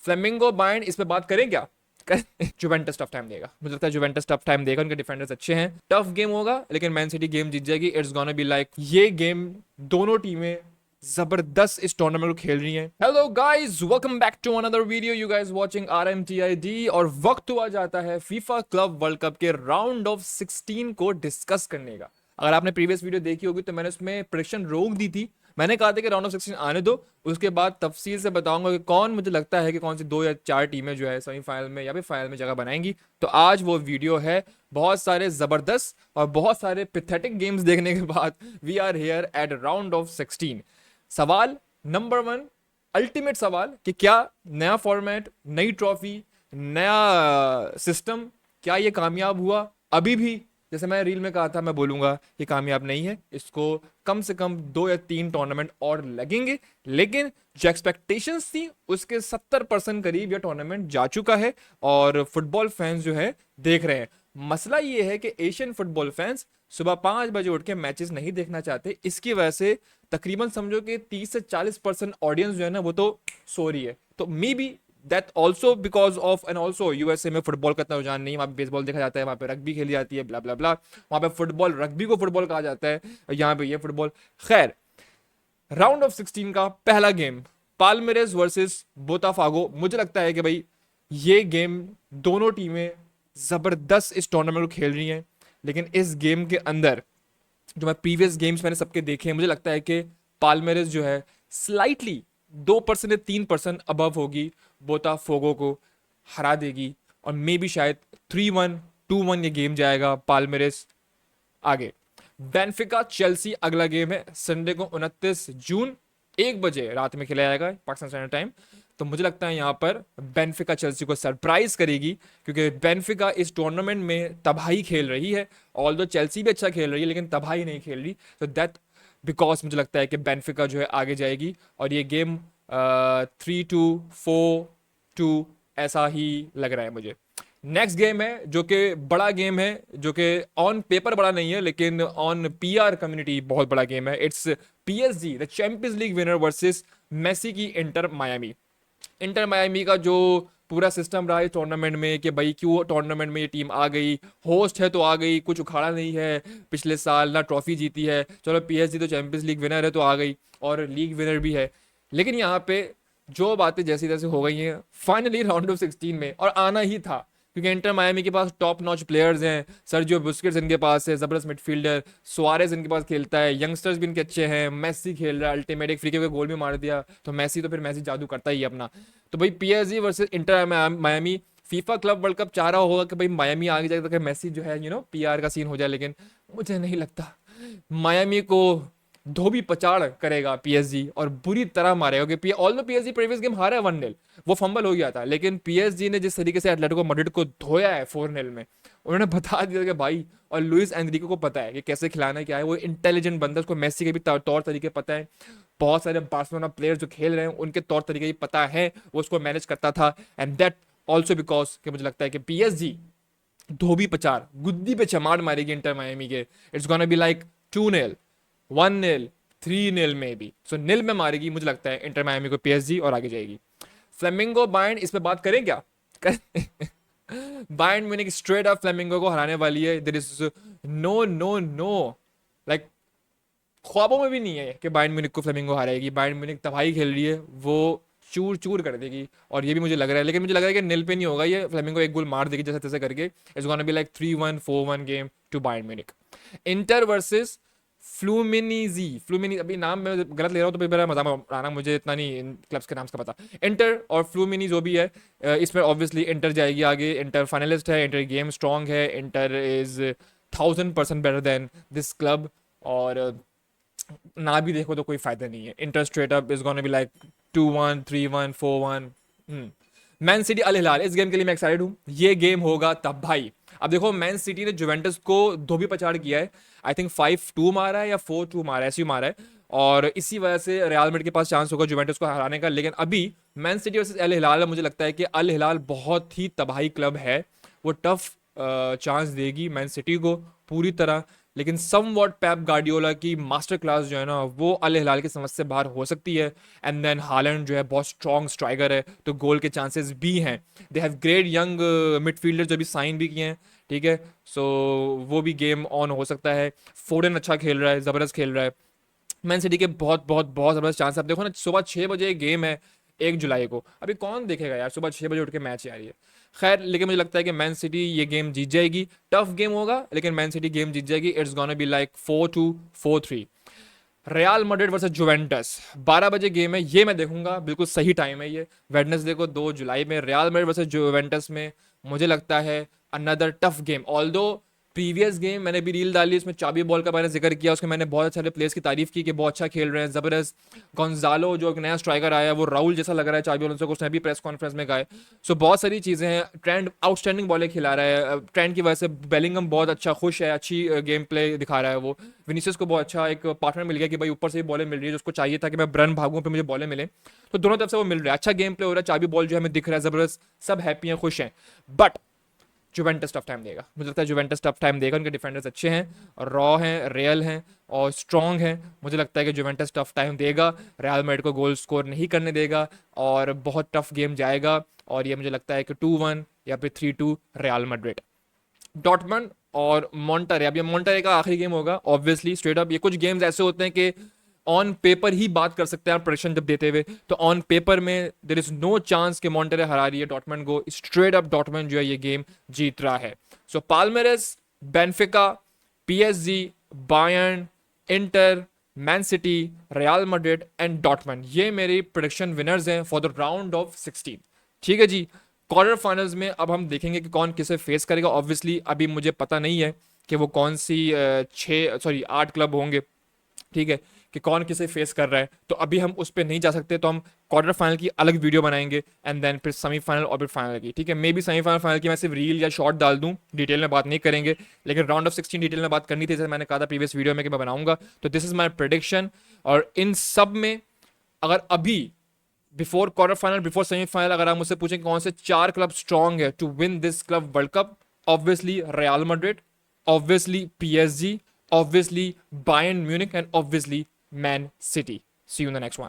Flamingo Bayern, इस पे बात करें क्या? जुवेंटस टफ टाइम देगा, मुझे लगता है जुवेंटस टफ टाइम देगा, उनके डिफेंडर्स अच्छे हैं, टफ गेम होगा, लेकिन मैन सिटी गेम जीत जाएगी। इट्स गोना बी लाइक ये गेम दोनों टीमें जबरदस्त इस टूर्नामेंट को खेल रही हैं। Hello guys, welcome back to another video, you guys watching RMTID। और वक्त हुआ जाता है फीफा क्लब वर्ल्ड कप के राउंड ऑफ 16 को डिस्कस करने का। अगर आपने प्रीवियस वीडियो देखी होगी तो मैंने उसमें प्रेडिक्शन रोक दी थी। मैंने कहा था कि राउंड ऑफ 16 आने दो, उसके बाद तफसील से बताऊंगा कि कौन मुझे लगता है कि कौन सी 2 या 4 टीमें जो है सेमीफाइनल में या फिर फाइनल में जगह बनाएंगी। तो आज वो वीडियो है। बहुत सारे जबरदस्त और बहुत सारे पिथेटिक गेम्स देखने के बाद we are here at round of 16। सवाल नंबर 1, अल्टीमेट सवाल कि क्या नया फॉर्मेट, नई ट्रॉफी, नया सिस्टम, क्या ये कामयाब हुआ? अभी भी जैसे मैं रील में कहा था, मैं बोलूंगा ये कामयाब नहीं है, इसको कम से कम 2 या 3 टूर्नामेंट और लगेंगे। लेकिन जो एक्सपेक्टेशंस थी उसके 70% करीब यह टूर्नामेंट जा चुका है और फुटबॉल फैंस जो है देख रहे हैं। मसला ये है कि एशियन फुटबॉल फैंस सुबह 5 बजे उठ के मैचेस नहीं देखना चाहते। इसकी वजह से तकरीबन समझो कि 30 से 40% ऑडियंस जो है ना वो तो सो रही है। तो may be that also because of, and also USA में फुटबॉल का इतना रुझान नहीं है, वहाँ पे बेसबॉल देखा जाता है, वहाँ पे रग्बी खेली जाती है, ब्ला ब्ला ब्ला। वहाँ पे फुटबॉल, रग्बी को फुटबॉल कहा जाता है, यहाँ पे ये फुटबॉल। खैर, राउंड ऑफ 16 का पहला गेम पाल्मेरेस वर्सेस बोताफागो। मुझे लगता है कि भाई ये गेम दोनों टीमें जबरदस्त इस टूर्नामेंट को खेल रही हैं, लेकिन इस गेम के अंदर जो मैं प्रीवियस गेम्स मैंने सबके देखे हैं, मुझे लगता है कि पाल्मेरेस जो है स्लाइटली 2% या 3% अबव होगी, बोताफोगो को हरा देगी और मे बी शायद 3-1, 2-1 ये गेम जाएगा, पाल्मेरेस आगे। बेनफिका चेल्सी अगला गेम है संडे को 29 जून 1 बजे रात में खेला जाएगा पाकिस्तान स्टैंडर्ड टाइम। तो मुझे लगता है यहाँ पर बेनफिका चेल्सी को सरप्राइज करेगी, क्योंकि बेनफिका इस टूर्नामेंट में तबाही खेल रही है। ऑल्दो चेल्सी भी अच्छा खेल रही है लेकिन तबाही नहीं खेल रही। तो दैट बिकॉज मुझे लगता है कि बेनफिका जो है आगे जाएगी और ये गेम 3-2, 4-2 ऐसा ही लग रहा है मुझे। नेक्स्ट गेम है जो कि बड़ा गेम है, जो कि ऑन पेपर बड़ा नहीं है लेकिन ऑन पीआर कम्युनिटी बहुत बड़ा गेम है। It's PSG the Champions League winner versus Messi की इंटर मायामी। इंटर मायामी का जो पूरा सिस्टम रहा है टूर्नामेंट में कि भाई क्यों टूर्नामेंट में ये टीम आ गई, होस्ट है तो आ गई, कुछ उखाड़ा नहीं है, पिछले साल ना ट्रॉफी जीती है, चलो PSG तो चैंपियंस लीग विनर है तो आ गई और लीग विनर भी है। लेकिन यहाँ पे जो बातें जैसी तैसी हो गई हैं फाइनली राउंड ऑफ 16 में, और आना ही था क्योंकि इंटर मायामी के पास टॉप नॉच प्लेयर्स हैं। सर्जियो बुस्केट्स इनके पास है, जबरदस्त मिडफील्डर, सुआरेज इनके पास खेलता है, यंगस्टर्स भी इनके अच्छे हैं, मेसी खेल रहा है अल्टीमेट, एक फ्री किक का गोल भी मार दिया। तो मेसी तो फिर मेसी जादू करता ही है अपना। तो भाई PSG versus inter Miami. FIFA Club World cup चाह रहा होगा कि भाई मायामी आगे जाए तो मेसी जो है PR का सीन हो जाए, लेकिन मुझे नहीं लगता। मायामी को धोबी पचाड़ करेगा PSG और बुरी तरह मारेगा, क्योंकि ऑल्दो PSG प्रीवियस गेम हारा है 1-0, वो फंबल हो गया था, लेकिन PSG ने जिस तरीके से एटलेटिको मैड्रिड को धोया है 4-0 में, उन्होंने बता दिया कि भाई, और लुइस एनरिको को पता है कि कैसे खिलाना क्या है, वो इंटेलिजेंट बंदा है, उसको मेसी के भी तौर तरीके पता है, बहुत सारे बार्सिलोना प्लेयर जो खेल रहे हैं उनके तौर तरीके भी पता है, वो उसको मैनेज करता था। एंड दैट ऑल्सो बिकॉज कि मुझे लगता है कि PSG धोबी पचार गुद्दी पे चमाड़ मारेगी इंटर मायामी के। इट्स गोना बी लाइक 2-0, 1-0, 3-0 में भी, सो नील में मारेगी मुझे लगता है इंटर मायामी को PSG और आगे जाएगी। फ्लेमिंगो बायर्न, इस पे बात करें क्या? Bayern Munich straight up Flamengo को हराने वाली है। There is no no no, like ख्वाबों में भी नहीं है कि बायर्न म्यूनिख को फ्लेमिंगो हराएगी। बायर्न म्यूनिख तबाही खेल रही है, वो चूर चूर कर देगी और ये भी मुझे लग रहा है, लेकिन मुझे लग रहा है कि नील पे नहीं होगा, ये फ्लेमिंगो एक गोल मार देगी जैसे तैसे करके। It's gonna be like 3-1, 4-1 game to Bayern Munich. Inter versus Fluminense, अभी नाम मैं गलत ले रहा हूँ तो मेरा मजाक आना, मुझे इतना नहीं इन क्लब्स के नाम का पता। इंटर और फ्लूमिनी जो भी है, इसमें ऑब्वियसली इंटर जाएगी आगे। इंटर फाइनलिस्ट है, इंटर गेम स्ट्रॉन्ग है, Inter is 1000% better than this club. और ना भी देखो तो कोई फायदा नहीं है। Inter straight up is gonna be like 2-1, 3-1, 4-1। Man City Al Hilal, इस गेम के लिए मैं एक्साइटेड हूँ, ये गेम होगा तब भाई। अब देखो मैन सिटी ने जुवेंटस को धोबी पछाड़ किया है, आई थिंक 5-2 मारा है या 4-2 मारा है, ऐसे ही मारा है, और इसी वजह से रियल मैड्रिड के पास चांस होगा जुवेंटस को हराने का। लेकिन अभी मैन सिटी वर्सेस अल हिलाल, मुझे लगता है कि अल हिलाल बहुत ही तबाही क्लब है, वो टफ चांस देगी मैन सिटी को पूरी तरह। लेकिन सम वॉट पेप गार्डियोला की मास्टर क्लास जो है ना वो अल हिलाल की समझ से बाहर हो सकती है। एंड देन हालैंड जो है बहुत स्ट्रॉन्ग स्ट्राइकर है, तो गोल के चांसेस भी हैं। They have great young midfielder जो भी साइन भी किए हैं, ठीक है। सो वो भी गेम ऑन हो सकता है। फोर्डन अच्छा खेल रहा है, ज़बरदस्त खेल रहा है। मैन सिटी के बहुत बहुत बहुत ज़बरदस्त चांस है। आप देखो ना, सुबह 6 बजे गेम है 1 जुलाई को, अभी कौन देखेगा यार सुबह 6 बजे उठ के मैच यार ये। खैर, लेकिन मुझे लगता है कि मैन सिटी ये गेम जीत जाएगी। टफ गेम होगा लेकिन मैन सिटी गेम जीत जाएगी। It's gonna be like 4-2, 4-3। Real Madrid versus Juventus 12 बजे गेम है, ये मैं देखूंगा, बिल्कुल सही टाइम है ये। वेडनेसडे को 2 जुलाई में रियल मैड्रिड वर्सेस जुवेंटस में मुझे लगता है another tough game. Although previous game मैंने भी रील डाली, उसमें चाबी बॉल का मैंने जिक्र किया, उसमें मैंने बहुत सारे प्लेयर्स की तारीफ की कि बहुत अच्छा खेल रहे हैं, जबरदस्त। गोंजालो जो एक नया स्ट्राइकर आया है वो राहुल जैसा लग रहा है चाबी बॉल, उसने भी प्रेस कॉन्फ्रेंस में कहा। सो बहुत सारी चीज़ें हैं। ट्रेंड आउटस्टैंडिंग बॉलें खिला रहा है, ट्रेंड की वजह से बेलिंगम बहुत अच्छा खुश है, अच्छी गेम प्ले दिखा रहा है वो। विनीसियस को बहुत अच्छा एक पार्टनर मिल गया कि भाई ऊपर से भी बॉलें मिल रही है, जिसको चाहिए था कि मैं रन भागूं पे मुझे बॉलें मिले, तो दोनों तरफ से वो मिल रहा है। अच्छा गेम प्ले हो रहा है, चाबी बॉल जो हमें दिख रहा है जबरदस्त, सब हैप्पी हैं, खुश हैं। बट जुवेंटस टफ टाइम देगा, मुझे लगता है जुवेंटस टफ टाइम देगा। उनके डिफेंडर्स अच्छे हैं, रॉ हैं, रियल हैं और स्ट्रॉन्ग हैं। मुझे लगता है कि जुवेंटस टफ टाइम देगा, रियल मैड्रिड को गोल स्कोर नहीं करने देगा और बहुत टफ गेम जाएगा। और ये मुझे लगता है कि 2-1 या फिर 3-2 रियल मैड्रिड। डॉटमंड और मॉन्टरे, अब ये मॉन्टरे का आखिरी गेम होगा ऑब्वियसली, स्ट्रेट अप। ये कुछ गेम्स ऐसे होते हैं कि ऑन पेपर ही बात कर सकते हैं आप प्रेडिक्शन जब देते हुए, तो ऑन पेपर में देर इज नो चांस कि मॉन्टरे हरा रही है डॉटमंड को। स्ट्रेट अप डॉटमंड जो है ये गेम जीत रहा है। So Palmeiras, Benfica, PSG, Bayern, Inter, Man City, Real Madrid and Dortmund, ये मेरी प्रेडिक्शन विनर्स हैं फॉर द राउंड ऑफ 16। ठीक है जी। क्वार्टर फाइनल्स में अब हम देखेंगे कि कौन किसे फेस करेगा। ऑब्वियसली अभी मुझे पता नहीं है कि वो कौन सी 8 क्लब होंगे, ठीक है, कि कौन किसे फेस कर रहा है, तो अभी हम उस पर नहीं जा सकते। तो हम क्वार्टर फाइनल की अलग वीडियो बनाएंगे एंड देन फिर सेमीफाइनल और फिर फाइनल की, ठीक है। मे बी सेमीफाइनल फाइनल की मैं सिर्फ रील या शॉर्ट डाल दूं, डिटेल में बात नहीं करेंगे, लेकिन राउंड ऑफ 16 डिटेल में बात करनी थी, जैसे मैंने कहा था प्रीवियस वीडियो में कि मैं बनाऊंगा। तो दिस इज माई प्रेडिक्शन। और इन सब में अगर अभी before quarter final, before semifinal, अगर आप मुझसे पूछें कि कौन से 4 क्लब स्ट्रॉन्ग है to win this Club World Cup, obviously Real Madrid, obviously PSG, obviously Bayern Munich, and obviously Man City. See you in the next one.